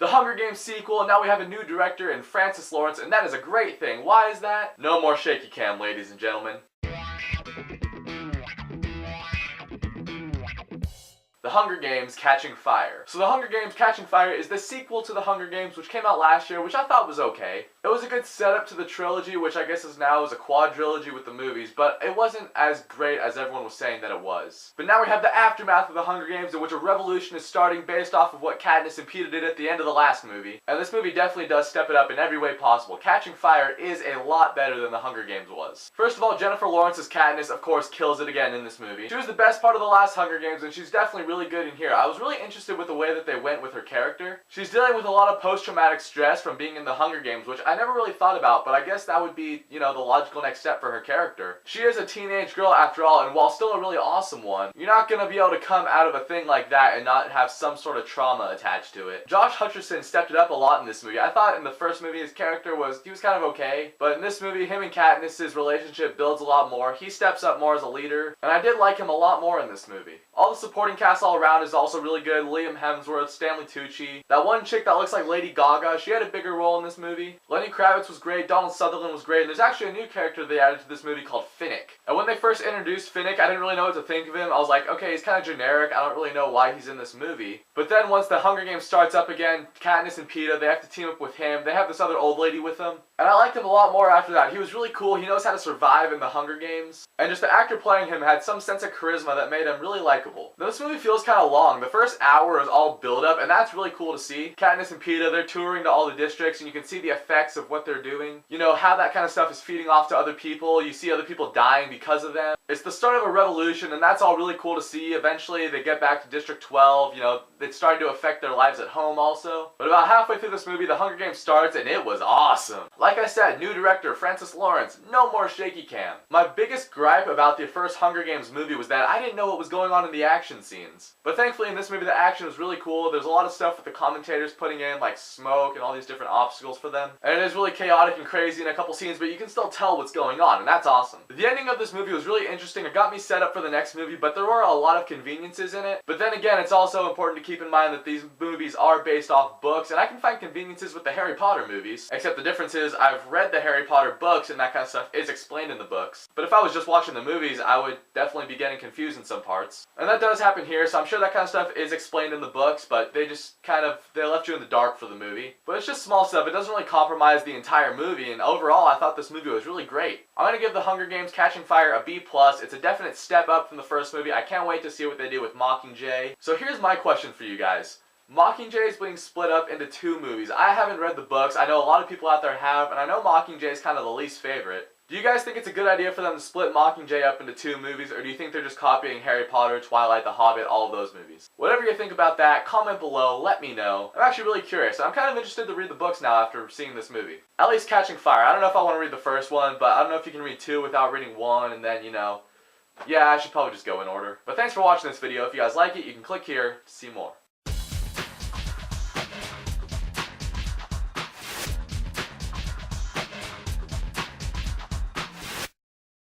The Hunger Games sequel, and now we have a new director in Francis Lawrence, and that is a great thing. Why is that? No more shaky cam, ladies and gentlemen. The Hunger Games Catching Fire. So The Hunger Games Catching Fire is the sequel to The Hunger Games, which came out last year, which I thought was okay. It was a good setup to the trilogy, which I guess is now a quadrilogy with the movies, but it wasn't as great as everyone was saying that it was. But now we have the aftermath of The Hunger Games, in which a revolution is starting based off of what Katniss and Peeta did at the end of the last movie. And this movie definitely does step it up in every way possible. Catching Fire is a lot better than The Hunger Games was. First of all, Jennifer Lawrence's Katniss, of course, kills it again in this movie. She was the best part of the last Hunger Games, and she's definitely really good in here. I was really interested with the way that they went with her character. She's dealing with a lot of post-traumatic stress from being in the Hunger Games, which I never really thought about, but I guess that would be, you know, the logical next step for her character. She is a teenage girl after all, and while still a really awesome one, you're not gonna be able to come out of a thing like that and not have some sort of trauma attached to it. Josh Hutcherson stepped it up a lot in this movie. I thought in the first movie his character was kind of okay, but in this movie him and Katniss's relationship builds a lot more. He steps up more as a leader, and I did like him a lot more in this movie. All the supporting cast all around is also really good. Liam Hemsworth, Stanley Tucci. That one chick that looks like Lady Gaga, she had a bigger role in this movie. Lenny Kravitz was great, Donald Sutherland was great, and there's actually a new character they added to this movie called Finnick. And when they first introduced Finnick, I didn't really know what to think of him. I was like, okay, he's kind of generic, I don't really know why he's in this movie. But then once the Hunger Games starts up again, Katniss and Peeta, they have to team up with him. They have this other old lady with them. And I liked him a lot more after that. He was really cool, he knows how to survive in the Hunger Games. And just the actor playing him had some sense of charisma that made him really likable. Now, this movie feels kind of long. The first hour is all build up, and that's really cool to see. Katniss and Peeta, they're touring to all the districts, and you can see the effects of what they're doing. You know, how that kind of stuff is feeding off to other people. You see other people dying because of them. It's the start of a revolution, and that's all really cool to see. Eventually, they get back to District 12, you know, it's starting to affect their lives at home also. But about halfway through this movie, the Hunger Games starts, and it was awesome. Like I said, new director, Francis Lawrence, no more shaky cam. My biggest gripe about the first Hunger Games movie was that I didn't know what was going on in the action scenes. But thankfully in this movie the action was really cool. There's a lot of stuff with the commentators putting in like smoke and all these different obstacles for them. And it is really chaotic and crazy in a couple scenes, but you can still tell what's going on, and that's awesome. The ending of this movie was really interesting. It got me set up for the next movie, but there were a lot of conveniences in it. But then again, it's also important to keep in mind that these movies are based off books, and I can find conveniences with the Harry Potter movies, except the difference is I've read the Harry Potter books and that kind of stuff is explained in the books. But if I was just watching the movies, I would definitely be getting confused in some parts. And that does happen here, so I'm sure that kind of stuff is explained in the books, but they left you in the dark for the movie. But it's just small stuff. It doesn't really compromise the entire movie, and overall I thought this movie was really great. I'm going to give The Hunger Games Catching Fire a B+. It's a definite step up from the first movie. I can't wait to see what they do with Mockingjay. So here's my question for you guys. Mockingjay is being split up into two movies. I haven't read the books. I know a lot of people out there have, and I know Mockingjay is kind of the least favorite. Do you guys think it's a good idea for them to split Mockingjay up into two movies, or do you think they're just copying Harry Potter, Twilight, The Hobbit, all of those movies? Whatever you think about that, comment below, let me know. I'm actually really curious. I'm kind of interested to read the books now after seeing this movie. At least Catching Fire. I don't know if I want to read the first one, but I don't know if you can read two without reading one, and then, you know, yeah, I should probably just go in order. But thanks for watching this video. If you guys like it, you can click here to see more.